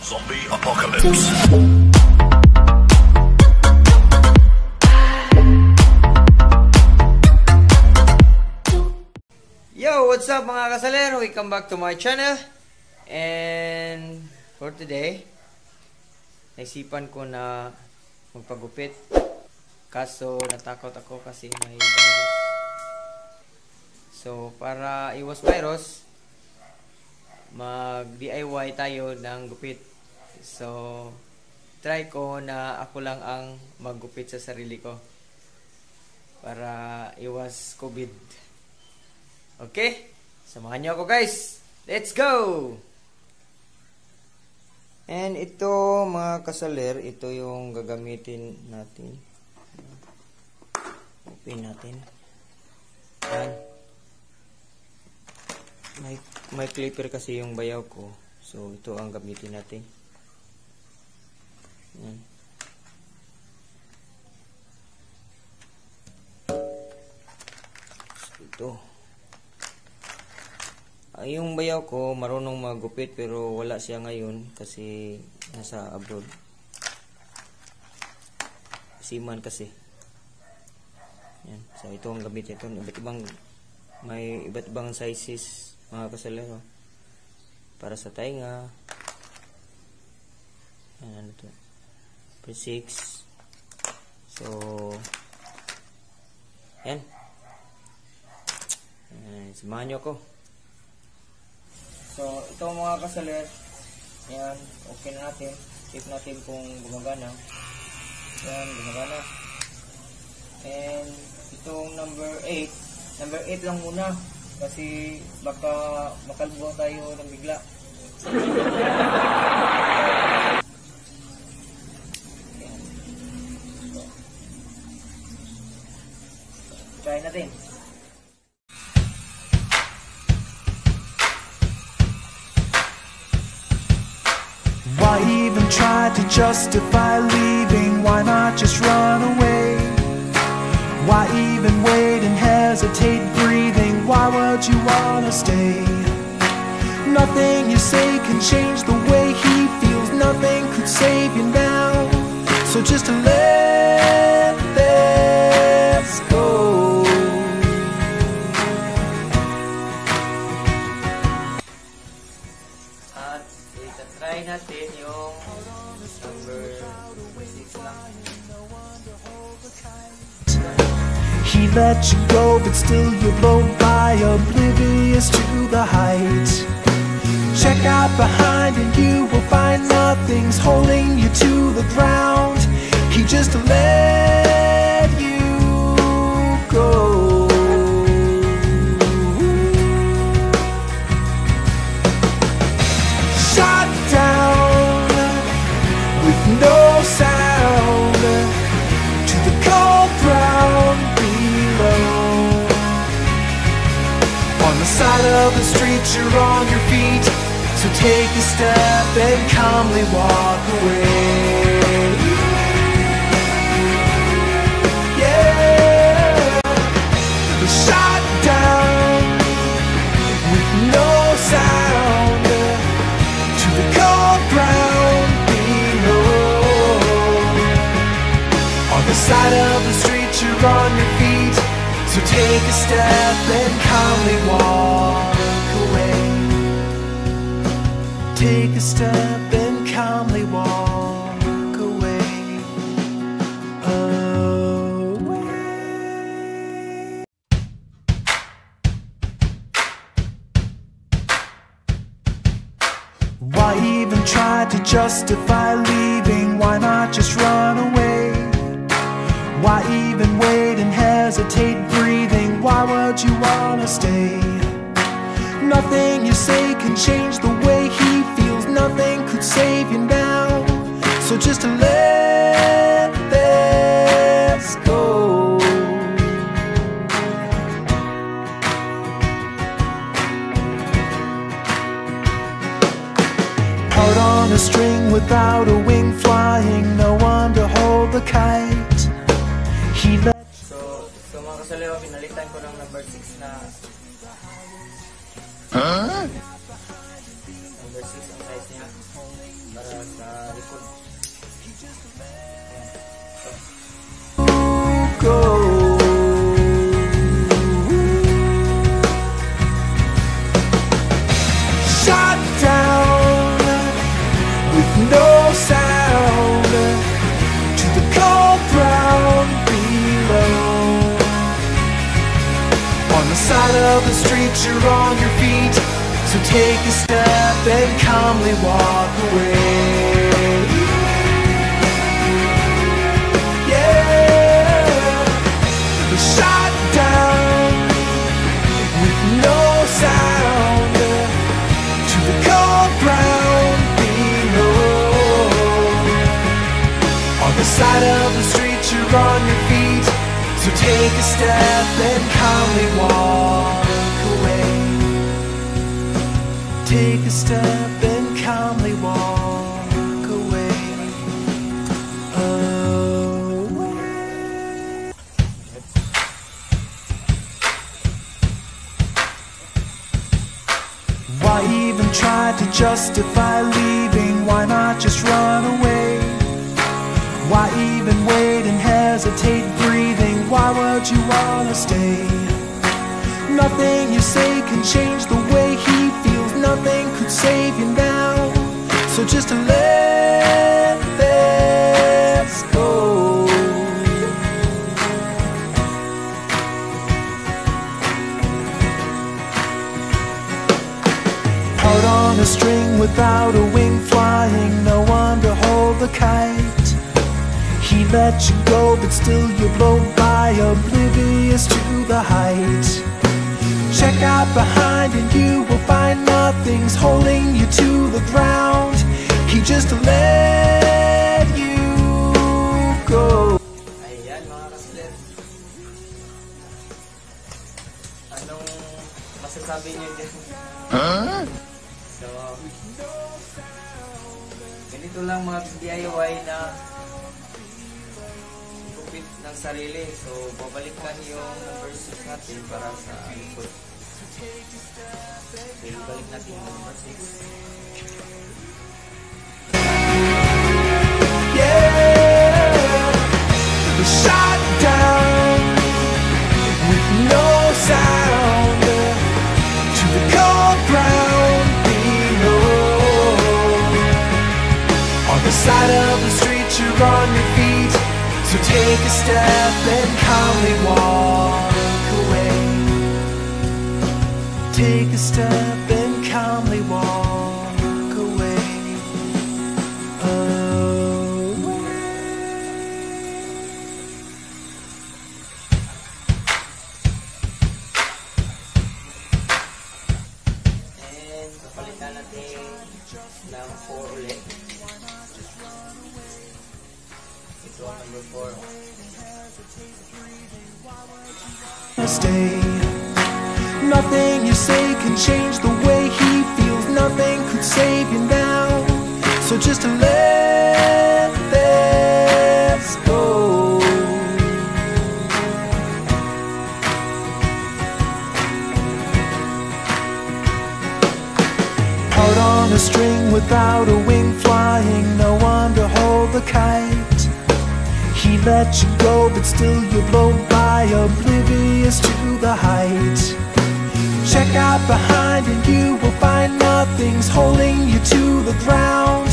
Zombie Apocalypse. Yo, what's up mga kasaler? Welcome back to my channel. And for today, naisipan ko na magpagupit. Kaso natakot ako kasi may virus. So para iwas virus, mag-DIY tayo ng gupit. So try ko na ako lang ang maggupit sa sarili ko para iwas COVID. Okay? Samahan niyo ako guys. Let's go! And ito mga kasaler, ito yung gagamitin natin. Open natin. Ayan. May clipper kasi yung bayaw ko. So ito ang gamitin natin. Ayan. So ito. Yung bayaw ko marunong magupit pero wala siya ngayon kasi nasa abroad. Siman kasi. Yan. So ito ang gamitin ito. May iba't ibang sizes mga kasalero. Para sa tainga. Ano to? Per 6. So yan. Samahan nyo ako. So, ito mga kasaler, yan, okay na natin. Check natin kung gumagana. Yan, gumagana. And, itong number 8. Number 8 lang muna. Kasi, baka makalbuhan tayo ng bigla. Yan. So, try natin. Why even try to justify leaving? Why not just run away? Why even wait and hesitate breathing? Why would you wanna stay? Nothing you say can change the way he feels. Nothing could save you now. So just let this go. At itatry natin yung number 6 lang. He let you go, but still you blow by, oblivious to the height. Check out behind and you will find nothing's holding you to the ground. He just let you go. Shot down with no sound to the cold ground below. On the side of the street you're on your feet, so take a step and calmly walk away. Yeah, shot down with no sound to the cold ground below. On the side of the street you're on your feet, so take a step and calmly walk away. Take a step and calmly walk away. Away. Why even try to justify leaving? Why not just run away? Why even wait and hesitate breathing? Why would you wanna stay? Nothing you say can change the way he feels. Nothing could save you now. So just let this go. Out on a string without a wing flying, no one to hold the kite. He let. So mga kasalayo, pinalitan ko ng number 6 na number 6 ang size niya para likod. Go. Shot down with no sound to the cold ground below. On the side of the street, you're on your feet, so take a step and calmly walk away. Yeah, shot down with no sound to the cold ground below. On the side of the street, you're on your feet, so take a step and calmly walk away. Take a step and calmly walk away. Away. Why even try to justify leaving? Why not just run away? Why even wait and hesitate breathing? Why would you wanna stay? Nothing you say can change the way he feels. Nothing could save you now, so just to let this go. Out on a string without a wing flying, no one to hold the kite. He let you go, but still you blow by, oblivious to the height. Check out behind and you will find nothing's holding you to the ground. He just let you go. Ayan mga kasler. Anong masasabi niyo dyan? Huh? So, ganito lang mga DIY na kupit ng sarili. So, babalikan yung verses natin para sa likod. So, balik natin yung number 6. Yeah, shot down with no sound to the cold ground below. On the side of the street, you're on your feet, so take a step and calmly walk away. Take a step and calmly walk away. And kapalitan natin ng 4 ulit. Ito ang number 4. Stay. Nothing you say can change the way he feels. Nothing could save you now, so just to let this go. Out on a string without a wing flying, no one to hold the kite. He let you go, but still you blow by, oblivious to the height. Check out behind and you will find nothing's holding you to the ground.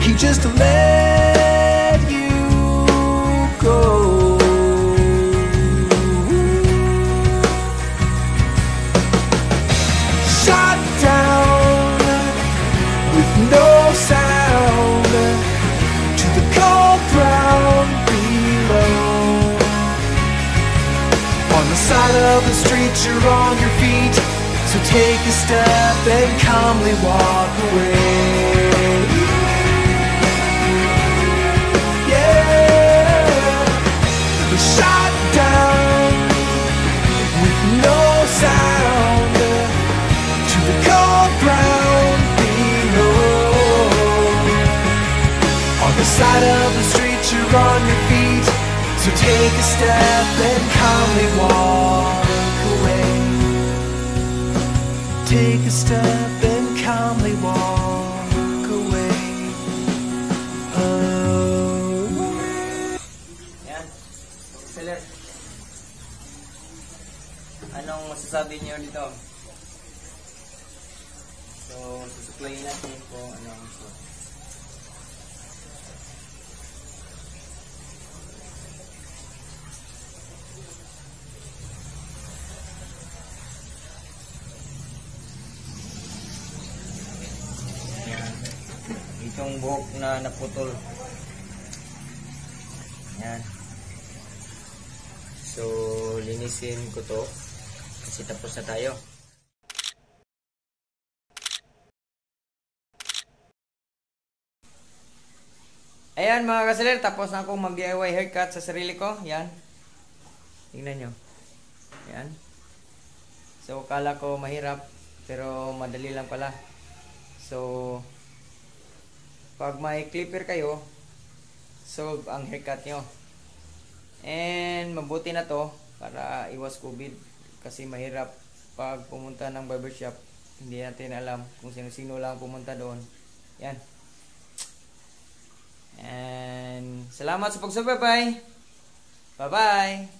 He just let you go. Shot down with no sound to the cold ground below. On the side of the street, you're on your feet, so take a step and calmly walk away. Yeah, shot down with no sound to the cold ground below. On the side of the street, you're on your feet, so take a step and calmly walk away. Take a step and calmly walk away. din nyo dito. So, susuklayin natin kung ano ang gusto. Yan. Itong buhok na naputol. Yan. So, linisin ko to kasi tapos na tayo. Ayan mga kasaler, tapos na akong mag-DIY haircut sa sarili ko. Yan. Tingnan nyo. Yan. So, kala ko mahirap, pero madali lang pala. So, pag may clipper kayo, solve ang haircut nyo. And mabuti na to para iwas COVID. Kasi mahirap pag pumunta ng barbershop. Hindi natin alam kung sino-sino lang pumunta doon. Yan. And salamat sa pagsubaybay. Bye-bye.